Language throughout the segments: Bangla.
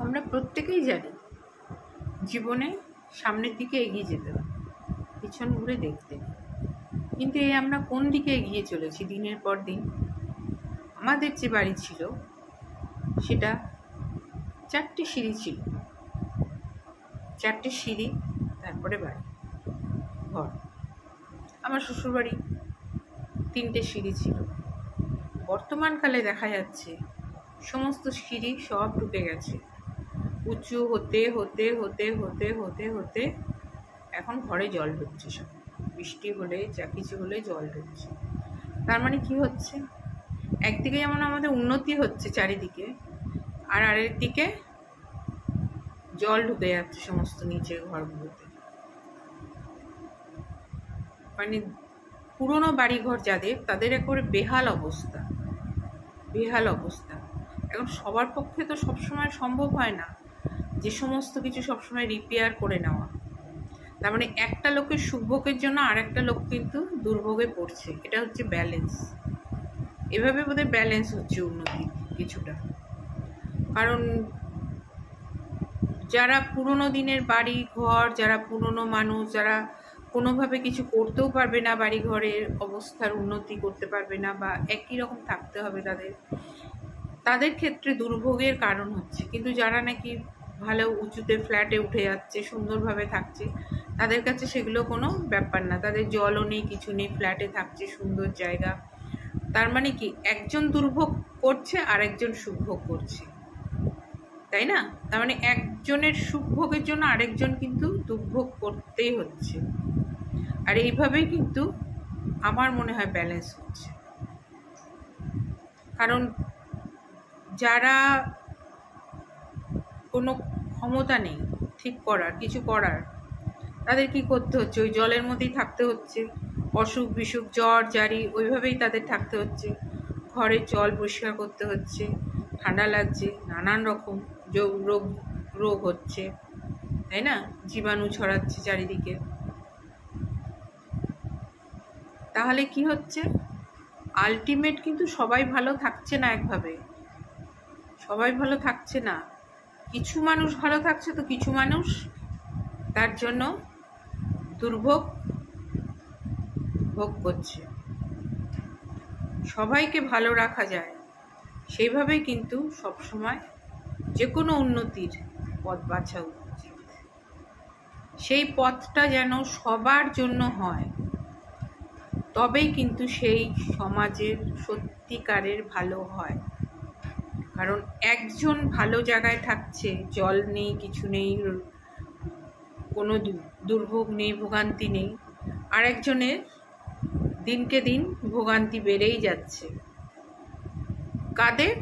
আমরা প্রত্যেকেই জানি জীবনে সামনের দিকে এগিয়ে যেতে হবে, পিছন ঘুরে দেখতে নেই। কিন্তু এই আমরা কোন দিকে এগিয়ে চলেছি দিনের পর দিন? আমাদের যে বাড়ি ছিল সেটা 4টে সিঁড়ি ছিল, 4টে সিঁড়ি, তারপরে বাড়ি ঘর। আমার শ্বশুরবাড়ি 3টে সিঁড়ি ছিল। বর্তমানকালে দেখা যাচ্ছে সমস্ত সিঁড়ি সব ঢুকে গেছে, উঁচু হতে হতে হতে হতে হতে হতে এখন ঘরে জল ঢুকছে। সব বৃষ্টি হলে যা কিছু হলে জল ঢুকছে। তার মানে কি হচ্ছে? একদিকে যেমন আমাদের উন্নতি হচ্ছে চারিদিকে, আর আরেকদিকে জল ঢুকে যাচ্ছে সমস্ত নিচের ঘরগুলোতে। মানে পুরনো বাড়িঘর যাদের, তাদের একেবারে বেহাল অবস্থা, বেহাল অবস্থা। এখন সবার পক্ষে তো সবসময় সম্ভব হয় না যে সমস্ত কিছু সবসময় রিপেয়ার করে নেওয়া। তার মানে একটা লোকের সুখভোগের জন্য আর একটা লোক কিন্তু দুর্ভোগে পড়ছে। এটা হচ্ছে ব্যালেন্স। এভাবে বোধহয় ব্যালেন্স হচ্ছে উন্নতি কিছুটা। কারণ যারা পুরনো দিনের বাড়ি ঘর, যারা পুরনো মানুষ, যারা কোনোভাবে কিছু করতেও পারবে না, বাড়ি ঘরের অবস্থার উন্নতি করতে পারবে না, বা একই রকম থাকতে হবে তাদের ক্ষেত্রে দুর্ভোগের কারণ হচ্ছে। কিন্তু যারা নাকি ভালো উঁচুতে ফ্ল্যাটে উঠে যাচ্ছে, সুন্দরভাবে থাকছে, তাদের কাছে সেগুলো কোনো ব্যাপার না। তাদের জলও নেই, কিছু নেই, ফ্ল্যাটে থাকছে, সুন্দর জায়গা। তার মানে কি, একজন দুর্ভোগ করছে আর একজন সুখভোগ করছে, তাই না? তার মানে একজনের সুখভোগের জন্য আরেকজন কিন্তু দুর্ভোগ করতেই হচ্ছে। আর এইভাবেই কিন্তু আমার মনে হয় ব্যালেন্স হচ্ছে। কারণ যারা কোনো ক্ষমতা নেই ঠিক করার, কিছু করার, তাদের কি করতে হচ্ছে? ওই জলের মধ্যেই থাকতে হচ্ছে। অসুখ বিসুখ, জ্বর জারি, ওইভাবেই তাদের থাকতে হচ্ছে। ঘরের জল পরিষ্কার করতে হচ্ছে, ঠান্ডা লাগছে, নানান রকম রোগ হচ্ছে, তাই না? জীবাণু ছড়াচ্ছে চারিদিকে। তাহলে কি হচ্ছে? আলটিমেট কিন্তু সবাই ভালো থাকছে না একভাবে, সবাই ভালো থাকছে না। কিছু মানুষ ভালো থাকছে, তো কিছু মানুষ তার জন্য দুর্ভোগ ভোগ করছে। সবাইকে ভালো রাখা যায় সেইভাবেই কিন্তু সবসময় যে কোনো উন্নতির পথ বাছা উচিত। সেই পথটা যেন সবার জন্য হয়, তবেই কিন্তু সেই সমাজের সত্যিকারের ভালো হয়। কারণ একজন ভালো জায়গায় থাকছে, জল নেই, কিছু নেই, কোনো দুর্ভোগ নেই, ভোগান্তি নেই, আর একজনের দিনকে দিন ভোগান্তি বেড়েই যাচ্ছে। কাদের?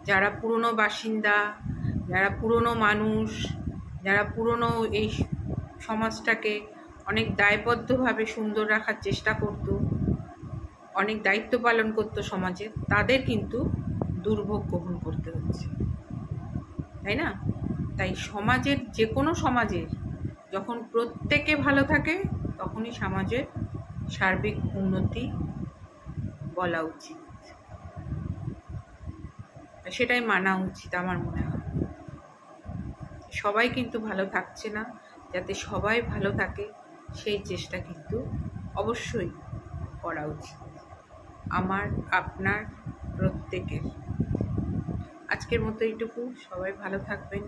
যারা পুরনো বাসিন্দা, যারা পুরনো মানুষ, যারা পুরনো এই সমাজটাকে অনেক দায়বদ্ধভাবে সুন্দর রাখার চেষ্টা করত, অনেক দায়িত্ব পালন করত সমাজে, তাদের কিন্তু দুর্ভোগ গ্রহণ করতে হচ্ছে, তাই না? তাই সমাজের, যে কোনো সমাজের যখন প্রত্যেকে ভালো থাকে, তখনই সমাজের সার্বিক উন্নতি বলা উচিত, সেটাই মানা উচিত আমার মনে হয়। সবাই কিন্তু ভালো থাকছে না, যাতে সবাই ভালো থাকে সেই চেষ্টা কিন্তু অবশ্যই করা উচিত আমার, আপনার, প্রত্যেকের। আজকের মতো এইটুকু। সবাই ভালো থাকবেন।